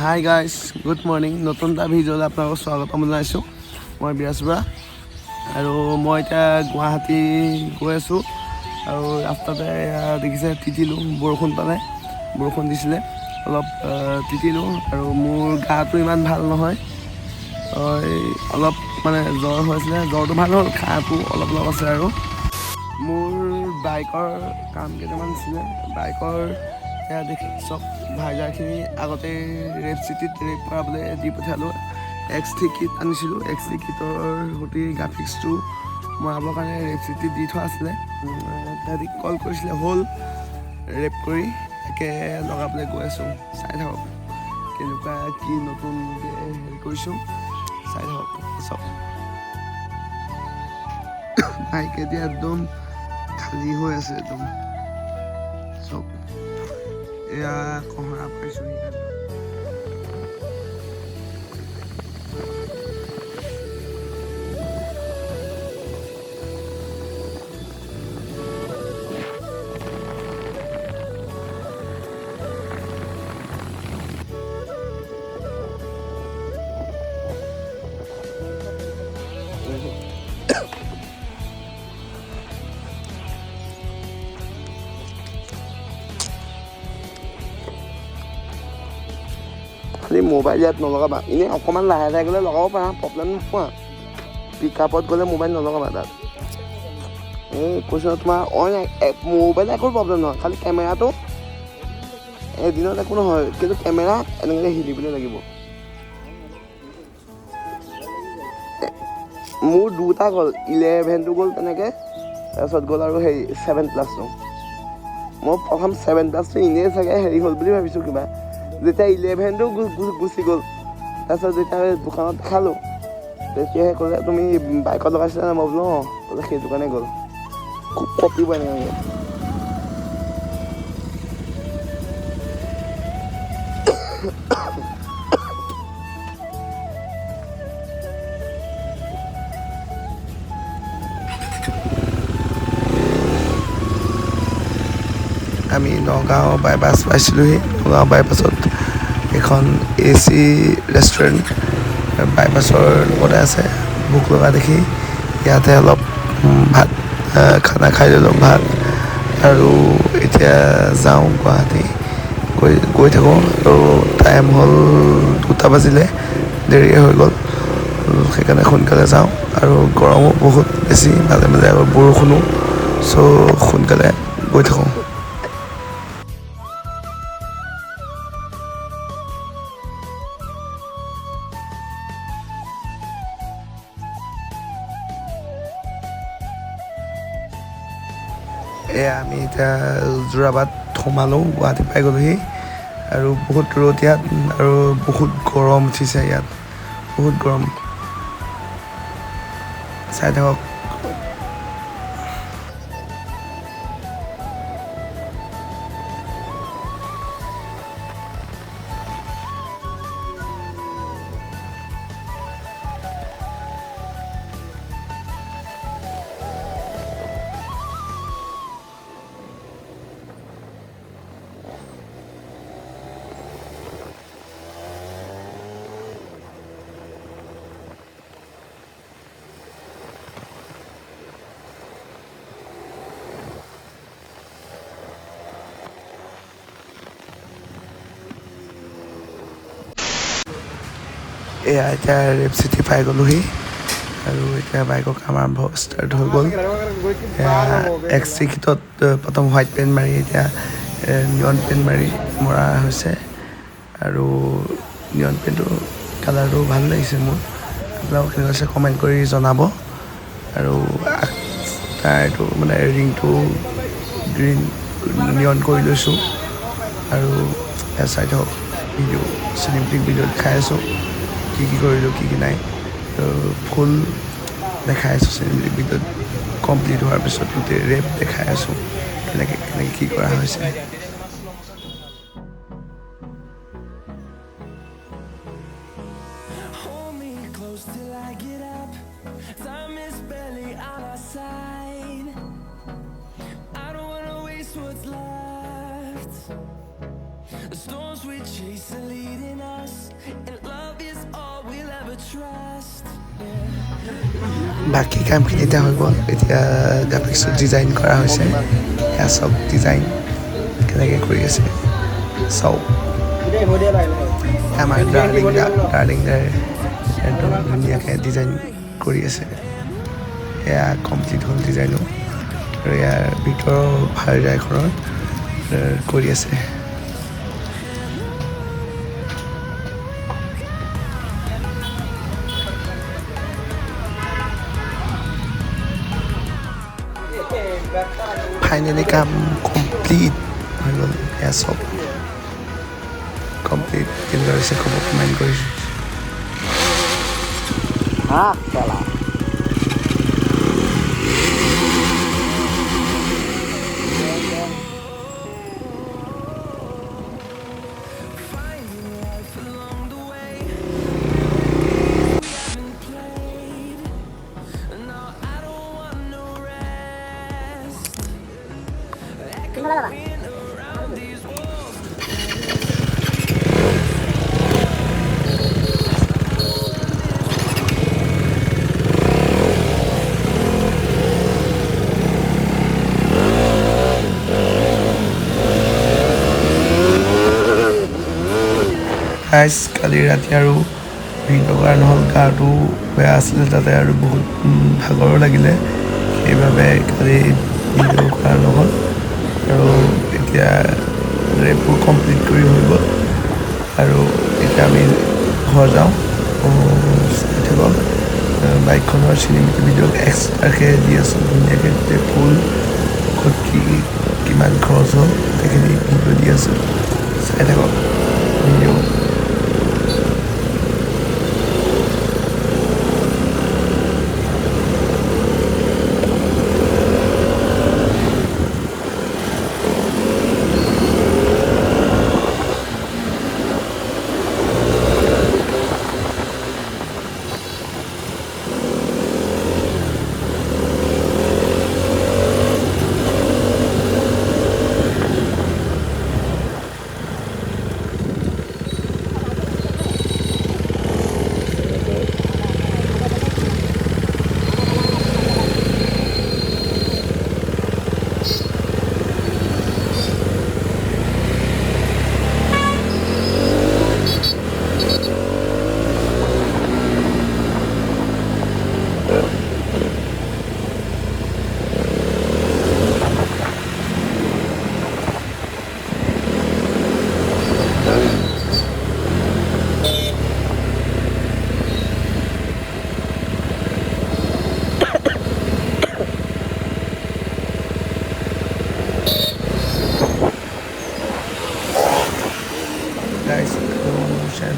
Hi guys, good morning. নতুন এটা ভিডিঅ'লৈ আপোনালোকক স্বাগতম জনাইছোঁ। মই বিৰাজ বৰা আৰু মই এতিয়া গুৱাহাটী গৈ আছোঁ আৰু ৰাস্তাতে দেখিছে তিতিলোঁ, বৰষুণ পালে, বৰষুণ দিছিলে, অলপ তিতিলোঁ আৰু মোৰ গাটো ইমান ভাল নহয়, অলপ মানে জ্বৰ হৈছিলে, জ্বৰটো ভাল হ'ল, কাহটো অলপ অলপ আছে আৰু মোৰ বাইকৰ কাম কেইটামান আছিলে। বাইকৰ এয়া দেখি চব ভাইজাৰখিনি আগতে ৰেপ চিটিত ৰেপ কৰাবলৈ দি পঠিয়ালোঁ। XT কিট আনিছিলোঁ, XT কিটৰ সৈতে গ্ৰাফিক্সটো মৰাবৰ কাৰণে ৰেপ চিটিত দি থোৱা আছিলে। তাহাঁতি কল কৰিছিলে, হ'ল ৰেপ কৰি একে লগাবলৈ গৈ আছোঁ। চাই থাকক কেনেকুৱা কি নতুনকৈ হেৰি কৰিছোঁ, চাই থাকক চব। বাইক এতিয়া একদম খালী হৈ আছে, একদম চব এয়া কহৰা পাইছোঁ সেইকাৰণে। খালি মোবাইল ইয়াত নলগাবা, এনেই অকণমান লাহে লাহে গ'লে লগাব পাৰা, প্ৰব্লেম নোপোৱা। পিক আপত গ'লে মোবাইল নলগাবা তাত। এই কৈছোঁ তোমাৰ মোবাইল একো প্ৰব্লেম নহয়, খালি কেমেৰাটো এদিনত একো নহয়, কিন্তু কেমেৰা এনেকৈ হিলিবলৈ লাগিব। মোৰ দুটা গ'ল, 11টো গ'ল তেনেকৈ, তাৰপিছত গ'ল আৰু হেৰি 7+টো। মই প্ৰথম 7+টো এনেই চাগে হেৰি হ'ল বুলি ভাবিছোঁ কিবা, যেতিয়া 11টো গুচি গ'ল, তাৰপিছত যেতিয়া দোকানত দেখালোঁ তেতিয়াহে ক'লে তুমি বাইকত লগাইছিলা নাই? মই বোলো অঁ, ক'লে সেইটো কাৰণে গ'ল। খুব কঁপিব এনেকৈ। আমি নগাঁও বাইপাছ পাইছিলোঁহি। নগাঁও বাইপাছত এখন AC ৰেষ্টুৰেণ্ট বাইপাছৰ লগতে আছে। ভোক লগা দেখি ইয়াতে অলপ ভাত খানা খাই ল'লোঁ, ভাত, আৰু এতিয়া যাওঁ গুৱাহাটী। গৈ থাকোঁ আৰু টাইম হ'ল 2টা বাজিলে, দেৰিয়ে হৈ গ'ল, সেইকাৰণে সোনকালে যাওঁ। আৰু গৰমো বহুত বেছি, মাজে মাজে আকৌ বৰষুণো, চ' সোনকালে গৈ থাকোঁ। এয়া আমি এতিয়া যোৰাবাট সোমালোঁ, গুৱাহাটী পাই গ'লোহি আৰু বহুত ৰ'দ ইয়াত আৰু বহুত গৰম উঠিছে ইয়াত, বহুত গৰম, চাই থাকক। এয়া এতিয়া ৰেপ চিটি পাই গ'লোহি আৰু এতিয়া বাইকৰ কাম আৰম্ভ ষ্টাৰ্ট হৈ গ'ল। XT কিটত প্ৰথম হোৱাইট পেইণ্ট মাৰি এতিয়া নিয়ন পেইণ্ট মৰা হৈছে আৰু নিয়ন পেইণ্টটো কালাৰটো ভাল লাগিছে মোৰ। আপোনালোকক কেনেকুৱা হৈছে কমেণ্ট কৰি জনাব। আৰু টায়াৰটো মানে ৰিংটো গ্ৰীণ নিয়ন কৰি লৈছোঁ আৰু চাই থাকক ভিডিঅ' চিনেমেটিক ভিডিঅ' দেখাই আছোঁ কি কৰিলোঁ, কি নাই, ফুল দেখাই আছোঁ চিনেমেটিক ভিডিঅ'ত। কমপ্লিট হোৱাৰ পিছত গোটেই ৰেপ দেখাই আছোঁ, কেনেকৈ কি কৰা হৈছে। The storms we chase are leading us, and love is all we'll ever trust. বাকী কামখিনি এতিয়া হৈ গ'ল এতিয়া গ্ৰাফিক্সটো ডিজাইন কৰা হৈছে এয়া চব ডিজাইন কেনেকৈ কৰি আছে চাওক আমাৰ ডাৰ্লিংদাৰ একদম ধুনীয়াকৈ ডিজাইন কৰি আছে এয়া কমপ্লিট হ'ল ডিজাইনো আৰু ইয়াৰ ভিতৰৰ ভাড়াখনৰ কৰি আছে ফাইনেলি কাম কমপ্লিট হৈ গ'ল এয়া চব কমপ্লিট কেনেকুৱা হৈছে ক'ব কমেণ্ট কৰিছোঁ কালি ৰাতি আৰু ভিডিঅ' কৰা নহ'ল গাটো বেয়া আছিলে তাতে আৰু বহুত ভাগৰো লাগিলে সেইবাবে কালি ভিডিঅ' কৰা নহ'ল আৰু এতিয়া ৰেপবোৰ কমপ্লিট কৰি হৈ গ'ল আৰু এতিয়া আমি ঘৰ যাওঁ চাই থাকক বাইকখনৰ চিনেমেটিক ভিডিঅ' এক্সট্ৰাকৈ দি আছোঁ ধুনীয়াকৈ গোটেই ফুল ক'ত কি কিমান খৰচ হ'ল গোটেইখিনি ভিডিঅ' দি আছোঁ চাই থাকক ভিডিঅ'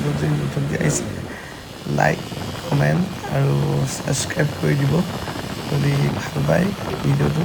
যদি নতুনকৈ আহিছে লাইক কমেণ্ট আৰু ছাবস্ক্ৰাইব কৰি দিব যদি ভাল পায় ভিডিঅ'টো